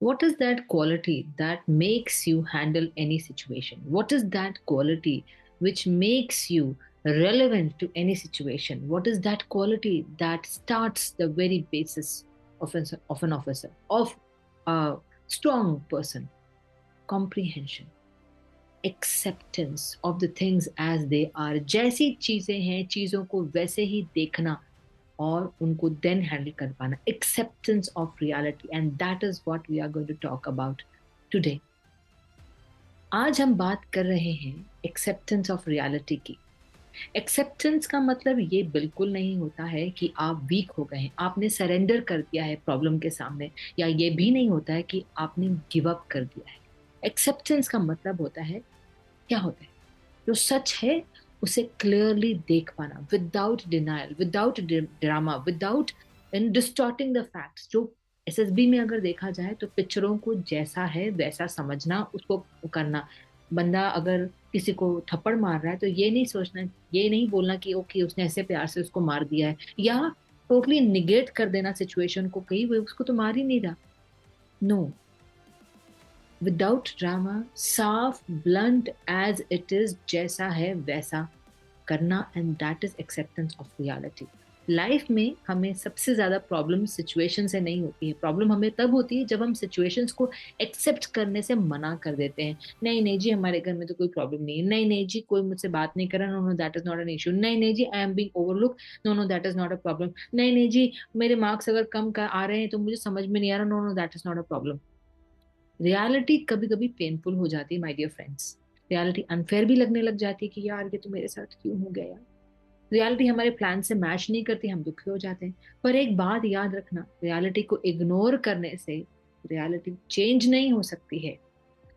What is that quality that makes you handle any situation? What is that quality which makes you relevant to any situation? What is that quality that starts the very basis of an officer, of a strong person? Comprehension, acceptance of the things as they are. जैसी चीजें हैं चीजों को वैसे ही देखना और उनको then handle कर पाना. Acceptance of reality, and that is what we are going to talk about today. आज हम बात कर रहे हैं एक्सेप्टेंस ऑफ रियलिटी की. एक्सेप्टेंस का मतलब ये बिल्कुल नहीं होता है कि आप वीक हो गए हैं, आपने सरेंडर कर दिया है प्रॉब्लम के सामने, या ये भी नहीं होता है कि आपने गिव अप कर दिया है. एक्सेप्टेंस का मतलब होता है, क्या होता है, जो सच है उसे क्लियरली देख पाना, without denial, without drama, without in distorting the facts. जो एसएसबी में अगर देखा जाए तो पिक्चरों को जैसा है वैसा समझना, उसको करना. बंदा अगर किसी को थप्पड़ मार रहा है तो ये नहीं सोचना, ये नहीं बोलना कि ओके उसने ऐसे प्यार से उसको मार दिया है, या टोटली निगेट कर देना सिचुएशन को, कहीं वो उसको तो मार ही नहीं रहा. नो, विदाउट ड्रामा, साफ ब्लंट एज इट इज, जैसा है वैसा करना. And that is acceptance of reality. Life में हमें सबसे ज्यादा प्रॉब्लम सिचुएशन से नहीं होती है, प्रॉब्लम हमें तब होती है जब हम सिचुएशंस को एक्सेप्ट करने से मना कर देते हैं. नहीं नहीं जी, हमारे घर में तो कोई प्रॉब्लम नहीं है. नहीं नहीं जी, कोई मुझसे बात नहीं कर रहा. No no, that is not an issue. नहीं नहीं जी, I am being overlook. No no, that is not a problem. नहीं नहीं जी, मेरे मार्क्स अगर कम कर आ रहे हैं तो मुझे समझ में नहीं आ रहा. No no, that is not a problem. Reality कभी कभी पेनफुल हो जाती है my dear friends. Reality unfair भी लगने लग जाती है कि यार ये तो मेरे साथ क्यों हो गया यार. रियलिटी हमारे प्लान से मैच नहीं करती, हम दुखी हो जाते हैं. पर एक बात याद रखना, रियलिटी को इग्नोर करने से रियलिटी चेंज नहीं हो सकती है.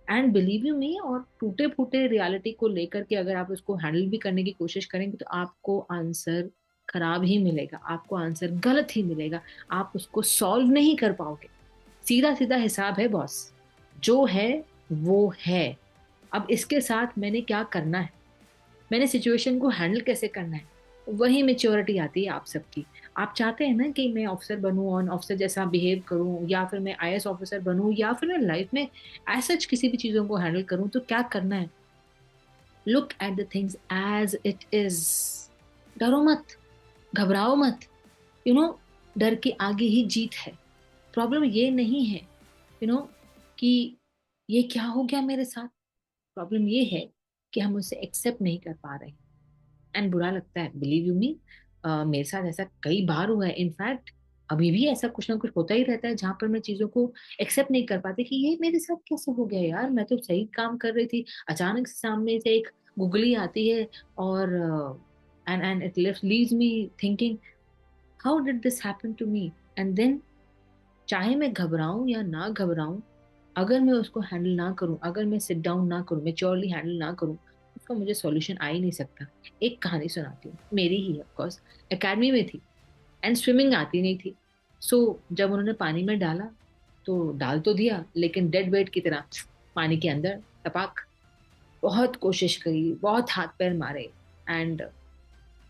एंड बिलीव यू मी, और टूटे फूटे रियलिटी को लेकर के अगर आप उसको हैंडल भी करने की कोशिश करेंगे तो आपको आंसर खराब ही मिलेगा, आपको आंसर गलत ही मिलेगा. आप उसको सॉल्व नहीं कर पाओगे. सीधा सीधा हिसाब है बॉस, जो है वो है. अब इसके साथ मैंने क्या करना है, मैंने सिचुएशन को हैंडल कैसे करना है, वही मेच्योरिटी आती है आप सबकी. आप चाहते हैं ना कि मैं ऑफिसर बनूं और ऑफिसर जैसा बिहेव करूं, या फिर मैं आईएएस ऑफिसर बनूं, या फिर मैं लाइफ में ऐसा किसी भी चीजों को हैंडल करूं, तो क्या करना है, look at the things as it is. डरो मत, घबराओ मत. यू नो, डर के आगे ही जीत है. प्रॉब्लम ये नहीं है, कि ये क्या हो गया मेरे साथ. प्रॉब्लम ये है कि हम उसे एक्सेप्ट नहीं कर पा रहे. एंड बुरा लगता है, बिलीव यू मी. मेरे साथ ऐसा कई बार हुआ है. इनफैक्ट अभी भी ऐसा कुछ ना कुछ होता ही रहता है जहां पर मैं चीजों को एक्सेप्ट नहीं कर पाती कि ये मेरे साथ कैसे हो गया यार, मैं तो सही काम कर रही थी, अचानक से सामने से एक गुगली आती है, और and it leaves me thinking, how did this happen to me. And then, चाहे मैं घबराऊं या ना घबराऊं, अगर मैं उसको हैंडल ना करूं, अगर मैं सिट डाउन ना करूं, मेच्योरली हैंडल ना करूं, उसका मुझे सॉल्यूशन आ ही नहीं सकता. एक कहानी सुनाती हूँ, मेरी ही है ऑफकोर्स. एकेडमी में थी एंड स्विमिंग आती नहीं थी. जब उन्होंने पानी में डाला तो डाल तो दिया, लेकिन डेड वेट की तरह पानी के अंदर टपाक. बहुत कोशिश करी, बहुत हाथ पैर मारे, एंड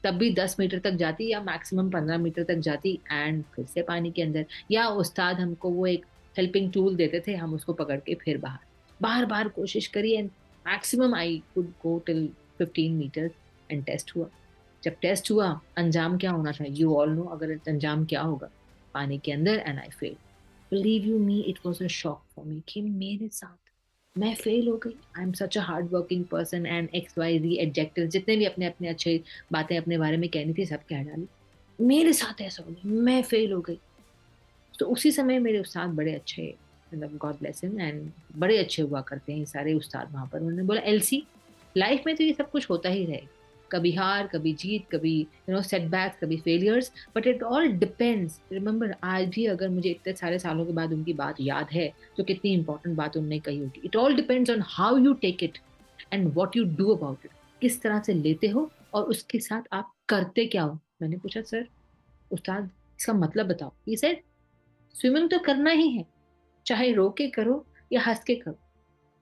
तब भी 10 मीटर तक जाती या मैक्सिमम 15 मीटर तक जाती, एंड फिर से पानी के अंदर. या उस्ताद हमको वो एक हेल्पिंग टूल देते थे, हम उसको पकड़ के फिर बाहर. बार बार कोशिश करी, and maximum I could go till 15 metre. And test हुआ. जब टेस्ट हुआ, अंजाम क्या होना था, यू ऑल नो, अगर अंजाम क्या होगा, पानी के अंदर. And I fail. Believe you me, it was a shock for me कि मेरे साथ मैं फेल हो गई. I am such a hard working person, and X Y Z adjective जितने भी अपने अपने अच्छे बातें अपने बारे में कहनी थी सब कह डाली. मेरे साथ ऐसा हो गया, मैं फेल हो गई. तो उसी समय मेरे उस्ताद बड़े अच्छे, मतलब गॉड ब्लेस हिम, एंड बड़े अच्छे हुआ करते हैं ये सारे उस्ताद वहां पर. उन्होंने बोला, एलसी, लाइफ में तो ये सब कुछ होता ही रहेगा, कभी हार, कभी जीत, कभी सेटबैक्स, कभी failures, but it all depends. Remember, आज भी अगर मुझे इतने सारे सालों के बाद उनकी बात याद है तो कितनी इंपॉर्टेंट बात उन्होंने कही होगी. It all depends on how you take it and what you do about it. किस तरह से लेते हो और उसके साथ आप करते क्या हो. मैंने पूछा, सर उस्ताद इसका मतलब बताओ. ही सेड, स्विमिंग तो करना ही है, चाहे रो के करो या हंस के करो.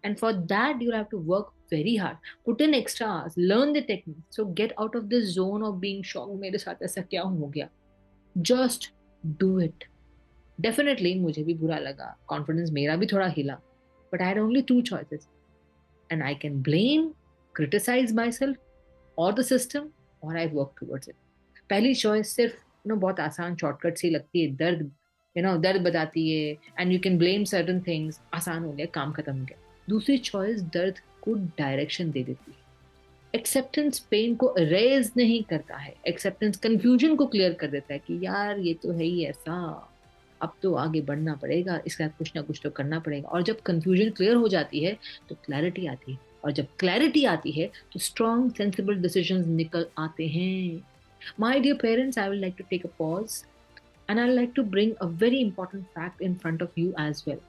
And for that, you'll have to work very hard, put in extra hours, learn the technique. So get out of this zone of being shocked. मेरे साथ ऐसा क्या हो गया. Just do it. डेफिनेटली मुझे भी बुरा लगा, कॉन्फिडेंस मेरा भी थोड़ा हिला, but I had only two choices, and I can blame, criticise myself और द सिस्टम, और आई वर्क टूवर्ड्स इट। पहली चॉइस सिर्फ बहुत आसान शॉर्टकट सी लगती है, दर्द दर्द बताती है and you can blame certain things, आसान हो गया, काम खत्म हो गया। दूसरी चॉइस दर्द को डायरेक्शन दे देती है। एक्सेप्टेंस पेन को इरेज नहीं करता है, एक्सेप्टेंस कंफ्यूजन को क्लियर कर देता है कि यार ये तो है ही ऐसा, अब तो आगे बढ़ना पड़ेगा, इसके साथ कुछ ना कुछ तो करना पड़ेगा। और जब कंफ्यूजन क्लियर हो जाती है तो क्लैरिटी आती है, और जब क्लैरिटी आती है तो स्ट्रॉन्ग सेंसिबल डिसीजंस निकल आते हैं। My dear parents, I will like to take a pause and I like to bring a very important fact in front of you as well.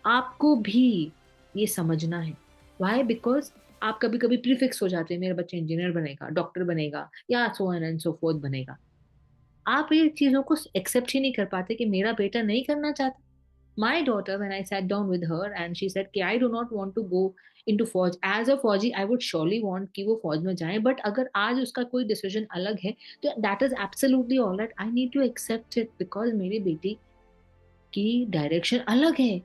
आपको भी ये समझना है। वाई? बिकॉज आप कभी कभी प्रीफिक्स हो जाते हैं, मेरा बच्चा इंजीनियर बनेगा, डॉक्टर बनेगा, या so on and so fourth बनेगा। आप ये चीजों को एक्सेप्ट ही नहीं कर पाते कि मेरा बेटा नहीं करना चाहता। My daughter, when I sat down with her and she said कि I do not want to go into फौज, as a फौजी I would surely want कि वो फौज में जाए, but अगर आज उसका कोई डिसीजन अलग है तो that is absolutely all right, I need to accept it because मेरी बेटी की डायरेक्शन अलग है,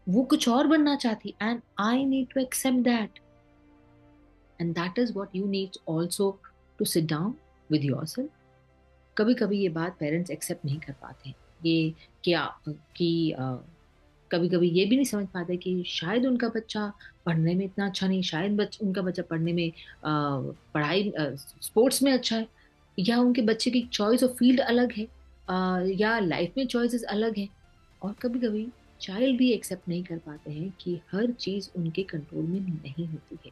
वो कुछ और बनना चाहती, and I need to accept that, and that is what you need also to sit down with yourself। कभी कभी ये बात पेरेंट्स एक्सेप्ट नहीं कर पाते हैं, ये क्या कि कभी कभी ये भी नहीं समझ पाते कि शायद उनका बच्चा पढ़ने में इतना अच्छा नहीं, शायद उनका बच्चा पढ़ने में पढ़ाई स्पोर्ट्स में अच्छा है, या उनके बच्चे की चॉइस ऑफ फील्ड अलग है, या लाइफ में चॉइसेस अलग है। और कभी कभी चाइल्ड भी एक्सेप्ट नहीं कर पाते हैं कि हर चीज उनके कंट्रोल में नहीं होती है,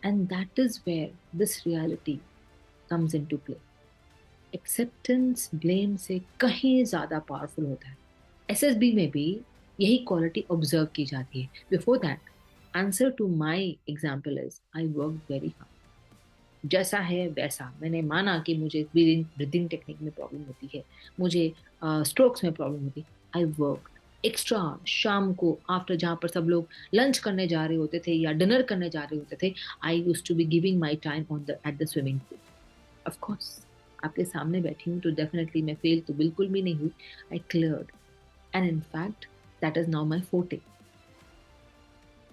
and that is where this reality comes into play. Acceptance blame से कहीं ज्यादा पावरफुल होता है। एसएसबी में भी यही क्वालिटी ऑब्जर्व की जाती है। Before that, answer to my example is I work very hard. जैसा है वैसा, मैंने माना कि मुझे ब्रीदिंग ब्रीदिंग टेक्निक में प्रॉब्लम होती है, मुझे स्ट्रोक्स में प्रॉब्लम होती है, आई वर्क एक्स्ट्रा। शाम को आफ्टर, जहाँ पर सब लोग लंच करने जा रहे होते थे या डिनर करने जा रहे होते थे, I use to be giving my time on the at the swimming pool. Of course आपके सामने बैठी हूँ तो डेफिनेटली मैं फेल तो बिल्कुल भी नहीं हुई, आई cleared, and in fact that is now my forte.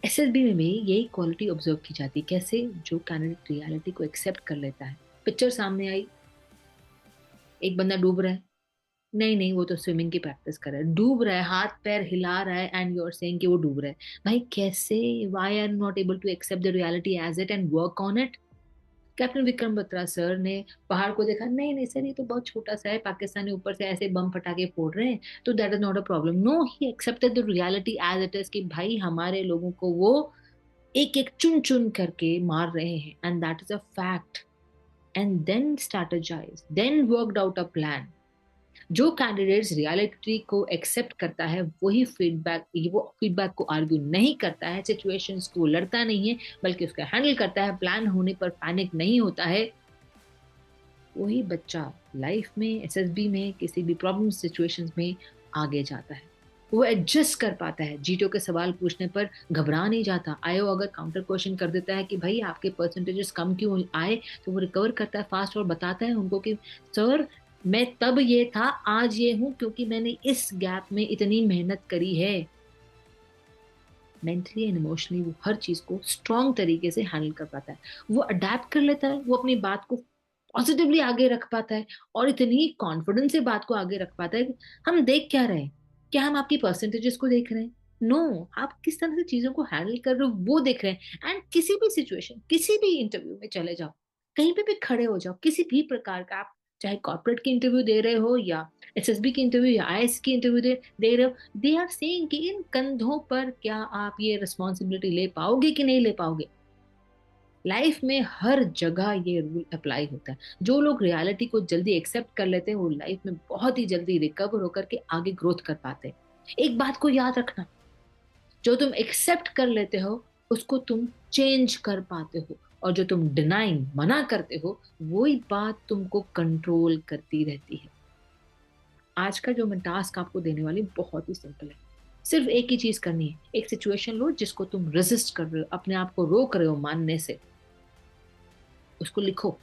SSB में भी यही क्वालिटी ऑब्जर्व की जाती है, कैसे? जो कैंडिडेट रियलिटी को एक्सेप्ट कर लेता है। पिक्चर सामने आई, एक बंदा डूब रहा है, नहीं नहीं वो तो स्विमिंग की प्रैक्टिस कर रहा है, डूब रहा है, हाथ पैर हिला रहा है, एंड यू आर सेइंग कि वो डूब रहा है। भाई कैसे? Why are not able to accept the reality as it and work on it? Captain Vikram Batra sir ने पहाड़ को देखा, नहीं नहीं सर ये तो बहुत छोटा सा है, पाकिस्तानी ऊपर से ऐसे बम फटाके फोड़ रहे हैं, तो that is not a problem. No, he accepted the reality as it is कि भाई हमारे लोगों को वो एक एक चुन चुन करके मार रहे हैं, and that is a fact. And then strategise, then worked out a plan. जो कैंडिडेट्स रियलिटी को एक्सेप्ट करता है वही वो फीडबैक को आर्ग्यू नहीं करता है, सिचुएशंस को लड़ता नहीं है, बल्कि उसका हैंडल करता है, प्लान होने पर पैनिक नहीं होता है, वही बच्चा लाइफ में, एसएसबी में, किसी भी प्रॉब्लम सिचुएशंस में आगे जाता है। वो एडजस्ट कर पाता है, जीतो के सवाल पूछने पर घबरा नहीं जाता। आयो अगर काउंटर क्वेश्चन कर देता है कि भाई आपके परसेंटेजेस कम क्यों आए, तो वो रिकवर करता है फास्ट और बताता है उनको कि सर मैं तब ये था, आज ये हूं क्योंकि मैंने इस गैप में इतनी मेहनत करी है। मेंटली एंड इमोशनली वो हर चीज को स्ट्रॉन्ग तरीके से हैंडल कर पाता है, वो अडेप्ट कर लेता है, वो अपनी बात को पॉजिटिवली आगे रख पाता है, और इतनी कॉन्फिडेंस से बात को आगे रख पाता है कि हम देख क्या रहे हैं, क्या हम आपकी परसेंटेजेस को देख रहे हैं? नो, आप किस तरह से चीजों को हैंडल कर रहे हो वो देख रहे हैं। एंड किसी भी सिचुएशन, किसी भी इंटरव्यू में चले जाओ, कहीं पे भी खड़े हो जाओ, किसी भी प्रकार का आप, चाहे कॉर्पोरेट की इंटरव्यू दे रहे हो या एसएसबी की इंटरव्यू या आईएएस की इंटरव्यू दे रहे हो, दे आर सेइंग कि इन कंधों पर क्या आप ये रिस्पॉन्सिबिलिटी ले पाओगे कि नहीं ले पाओगे। लाइफ में हर जगह ये रूल अप्लाई होता है। जो लोग रियलिटी को जल्दी एक्सेप्ट कर लेते हैं वो लाइफ में बहुत ही जल्दी रिकवर होकर के आगे ग्रोथ कर पाते हैं। एक बात को याद रखना, जो तुम एक्सेप्ट कर लेते हो उसको तुम चेंज कर पाते हो, और जो तुम डिनाइंग, मना करते हो, वही बात तुमको कंट्रोल करती रहती है। आज का जो मैं टास्क आपको देने वाली बहुत ही सिंपल है। सिर्फ एक ही चीज करनी है, एक सिचुएशन लो जिसको तुम रेजिस्ट कर रहे हो, अपने आप को रोक रहे हो मानने से, उसको लिखो।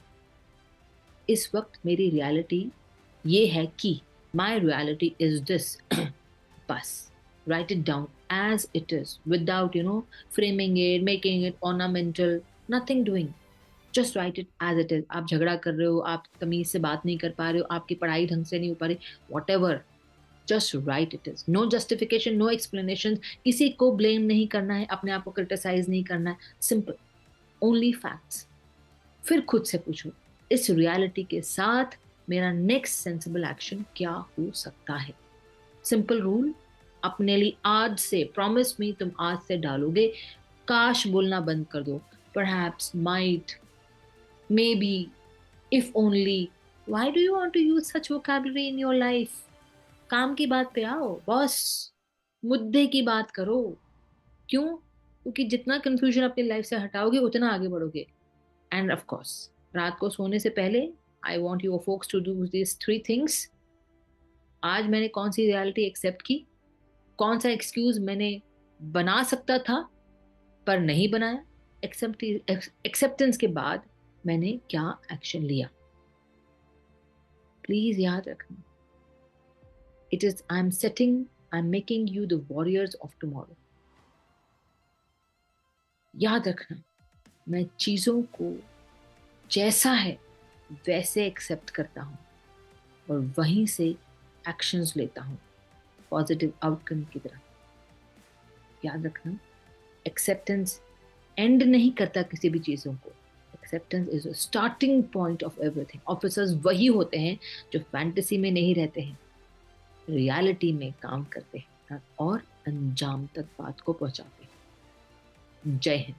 इस वक्त मेरी रियलिटी ये है कि माई रियलिटी इज दिस, बस write it down as it is without framing it, making it ornamental, nothing doing. Just write it as it is. आप झगड़ा कर रहे हो, आप तमीज से बात नहीं कर पा रहे हो, आपकी पढ़ाई ढंग से नहीं हो पा रही, whatever, just write it is. No justification, no explanations. किसी को blame नहीं करना है, अपने आप को criticize नहीं करना है, simple, only facts. फिर खुद से पूछो, इस रियलिटी के साथ मेरा नेक्स्ट सेंसिबल एक्शन क्या हो सकता है. सिंपल रूल, अपने लिए आज से प्रॉमिस मी, तुम आज से डालोगे, काश बोलना बंद कर दो. Perhaps, might, maybe, if only. Why do you want to use such vocabulary in your life? काम की बात पे आओ बॉस, मुद्दे की बात करो. क्यों? क्योंकि जितना कंफ्यूजन अपनी लाइफ से हटाओगे उतना आगे बढ़ोगे. एंड ऑफ कोर्स, रात को सोने से पहले I want you folks to do this 3 things. आज मैंने कौन सी रियलिटी एक्सेप्ट की, कौन सा एक्सक्यूज मैंने बना सकता था पर नहीं बनाया, एक्सेप्टेंस के बाद मैंने क्या एक्शन लिया. प्लीज याद रखना, it is I am making you the warriors of tomorrow. याद रखना, मैं चीजों को जैसा है वैसे एक्सेप्ट करता हूं और वहीं से एक्शंस लेता हूं पॉजिटिव आउटकम की तरफ. याद रखना, एक्सेप्टेंस एंड नहीं करता किसी भी चीजों को. Acceptance is a starting point of everything. Officers वही होते हैं जो फैंटेसी में नहीं रहते हैं, रियलिटी में काम करते हैं और अंजाम तक बात को पहुंचाते हैं. जय हिंद.